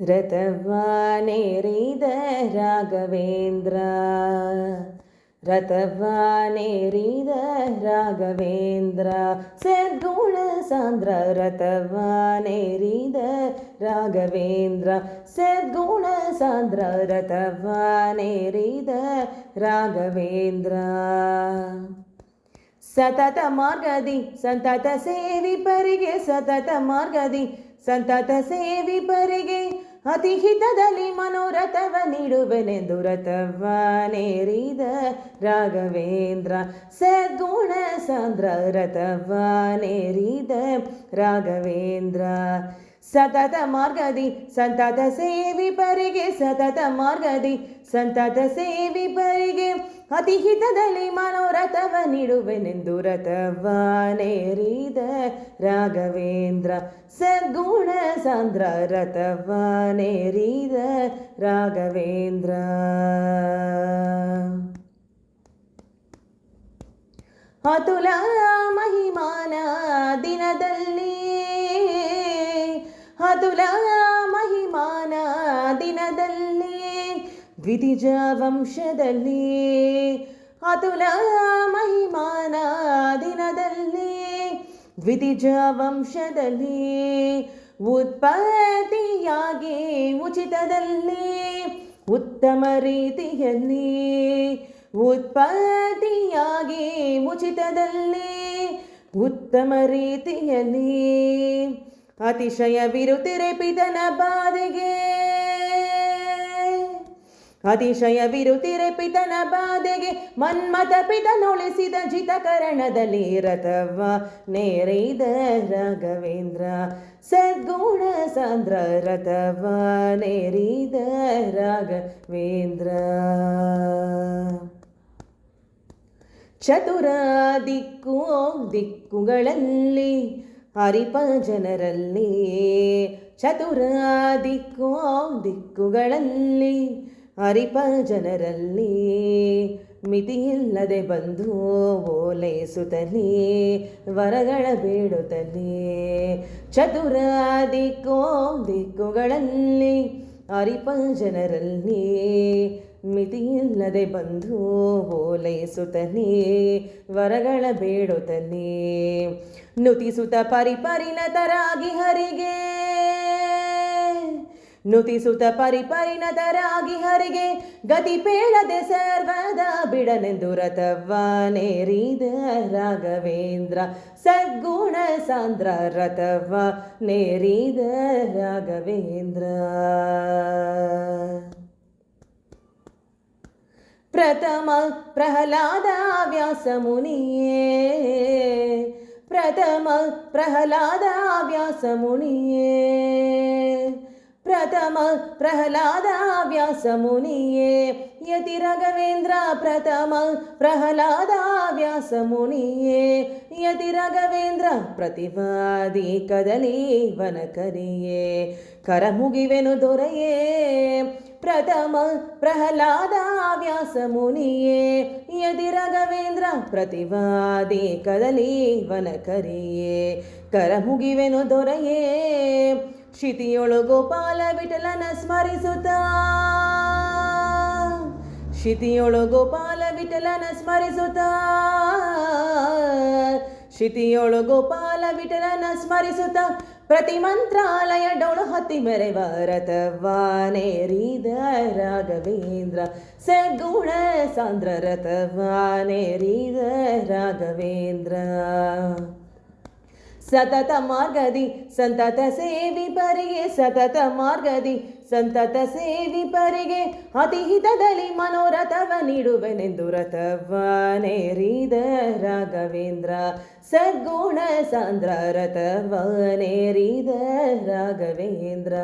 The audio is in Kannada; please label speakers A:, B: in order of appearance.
A: ರಥವಾನೇರಿದ ರಾಘವೇಂದ್ರ ರಥವಾನೇರಿದ ರಾಘವೇಂದ್ರ ಸದ್ಗುಣ ಸಾಂದ್ರ ರಥವಾನೇರಿದ ರಾಘವೇಂದ್ರ ಸದ್ಗುಣ ಸಾಂದ್ರ ರಥವಾನೇರಿದ ರಾಘವೇಂದ್ರ ಸತತ ಮಾರ್ಗದಿ ಸಂತತ ಸೇವಿಪರಿಗೆ ಸತತ ಮಾರ್ಗದಿ ಸಂತತ ಸೇವಿಪರಿಗೆ ಅತಿ ಹಿತದಲ್ಲಿ ಮನೋರಥವ ನೀಡುವೆನೆಂದು ರಥವಾನೇರಿದ ರಾಘವೇಂದ್ರ ಸದ್ಗುಣ ಸಾಂದ್ರ ರಥವಾನೇರಿದ ರಾಘವೇಂದ್ರ ಸತತ ಮಾರ್ಗದಿ ಸಂತತ ಸೇವಿಪರಿಗೆ ಸತತ ಮಾರ್ಗದಿ ಸಂತತ ಸೇವಿಪರಿಗೆ ಅತಿ ಹಿತದಲ್ಲಿ ಮನೋರಥವ ನೀಡುವೆನೆಂದು ರಥವಾನೇರಿದ ರಾಘವೇಂದ್ರ ಸದ್ಗುಣ ಸಾಂದ್ರ ರಥವಾನೇರಿದ ರಾಘವೇಂದ್ರ ಅತುಲ ಮಹಿಮಾನ ದಿನದಲ್ಲಿ ಅತುಲ ಮಹಿಮಾನ ದಿನದಲ್ಲಿ ದ್ವಿತೀಜ ವಂಶದಲ್ಲಿ ಅತುಲ ಮಹಿಮಾನ ದಿನದಲ್ಲಿ ದ್ವಿತೀಜ ವಂಶದಲ್ಲಿ ಉತ್ಪತ್ತಿಯಾಗಿ ಉಚಿತದಲ್ಲಿ ಉತ್ತಮ ರೀತಿಯಲ್ಲಿ ಉತ್ಪತ್ತಿಯಾಗಿ ಉಚಿತದಲ್ಲಿ ಉತ್ತಮ ರೀತಿಯಲ್ಲಿ ಅತಿಶಯ ವಿರುತಿರೆ ಪಿತನ ಬಾಧೆಗೆ ಅತಿಶಯ ವಿರುತಿರೆ ಪಿತನ ಬಾಧೆಗೆ ಮನ್ಮಥ ಪಿತನೊಳಿಸಿದ ಜಿತಕರಣದಲ್ಲಿ ರಥವಾನೇರಿದ ರಾಘವೇಂದ್ರ ಸದ್ಗುಣ ಸಾಂದ್ರ ರಥವಾನೇರಿದ ರಾಘವೇಂದ್ರ ಚತುರ ದಿಕ್ಕುಗಳಲ್ಲಿ ಹರಿಪ ಜನರಲ್ಲಿ ಚತುರ ದಿಕ್ಕುಗಳಲ್ಲಿ ಹರಿಪ ಜನರಲ್ಲಿ ಮಿತಿಯಿಲ್ಲದೆ ಬಂದು ಓಲೈಸುತ್ತಲೇ ವರಗಳ ಬೇಡುತ್ತಲೇ ಚತುರ ದಿಕ್ಕುಗಳಲ್ಲಿ ಹರಿಪ ಜನರಲ್ಲಿ ಮಿತಿಯಿಲ್ಲದೆ ಬಂದು ಓಲೈಸುತ್ತಲೇ ವರಗಳ ಬೇಡುತ್ತಲೇ ನುತಿಸುತ್ತ ಪರಿಪರಿಣತರಾಗಿ ಹರಿಗೆ ನುತಿಸುತ್ತ ಪರಿಪರಿಣತರಾಗಿ ಹರಿಗೆ ಗತಿ ಪೇಳದೆ ಸರ್ವದ ಬಿಡನೆಂದು ರಥವಾನೇರಿದ ರಾಘವೇಂದ್ರ ಸದ್ಗುಣ ಸಾಂದ್ರ ರಥವಾನೇರಿದ ರಾಘವೇಂದ್ರ ಪ್ರಥಮ ಪ್ರಹ್ಲಾದ ವ್ಯಾಸ ಮುನಿಯೇ ಪ್ರಥಮ ಪ್ರಹ್ಲಾದ ವ್ಯಾಸ ಮುನಿಯೇ ಪ್ರಥಮ ಪ್ರಹ್ಲಾದ ವ್ಯಾಸ ಮುನಿಯೇ ಯತಿ ರಾಘವೇಂದ್ರ ಪ್ರಥಮ ಪ್ರಹ್ಲಾದ ವ್ಯಾಸ ಮುನಿಯೇ ಯತಿ ರಾಘವೇಂದ್ರ ಪ್ರತಿವಾದಿ ಕದಲಿ ವನಕರಿಯೇ ಕರ ಮುಗಿವೆನು ದೊರೆಯೇ ಪ್ರಥಮ ಪ್ರಹ್ಲಾದ ವ್ಯಾಸ ಮುನಿಯೇ ಯತಿ ರಾಘವೇಂದ್ರ ಪ್ರತಿವಾದಿ ಕದಲಿ ವನಕರಿಯೇ ಕರ ಮುಗಿವೆನು ದೊರೆಯೇ ಶಿತಿಯೊಳು ಗೋಪಾಲ ವಿಠಲನ ಸ್ಮರಿಸುತ್ತಾ ಶಿತಿಯೊಳು ಗೋಪಾಲ ವಿಠಲನ ಸ್ಮರಿಸುತ್ತಾ ಶಿತಿಯೊಳು ಗೋಪಾಲ ವಿಠಲನ ಸ್ಮರಿಸುತ್ತಾ ಪ್ರತಿ ಮಂತ್ರಾಲಯ ಡೊಳು ಹತ್ತಿ ಮೆರೆವ ರಥವಾನೇರಿದ ರಾಘವೇಂದ್ರ ಸದ್ಗುಣ ಸಾಂದ್ರ ರಥವಾನೇರಿದ ರಾಘವೇಂದ್ರ ಸತತ ಮಾರ್ಗದಿ ಸಂತತ ಸೇವಿಪರಿಗೆ ಸತತ ಮಾರ್ಗದಿ ಸಂತತ ಸೇವಿಪರಿಗೆ ಅತಿ ಹಿತದಲ್ಲಿ ಮನೋರಥವ ನೀಡುವೆನೆಂದು ರಥವಾನೇರಿದ ರಾಘವೇಂದ್ರ ಸದ್ಗುಣ ಸಾಂದ್ರ ರಥವಾನೇರಿದ ರಾಘವೇಂದ್ರ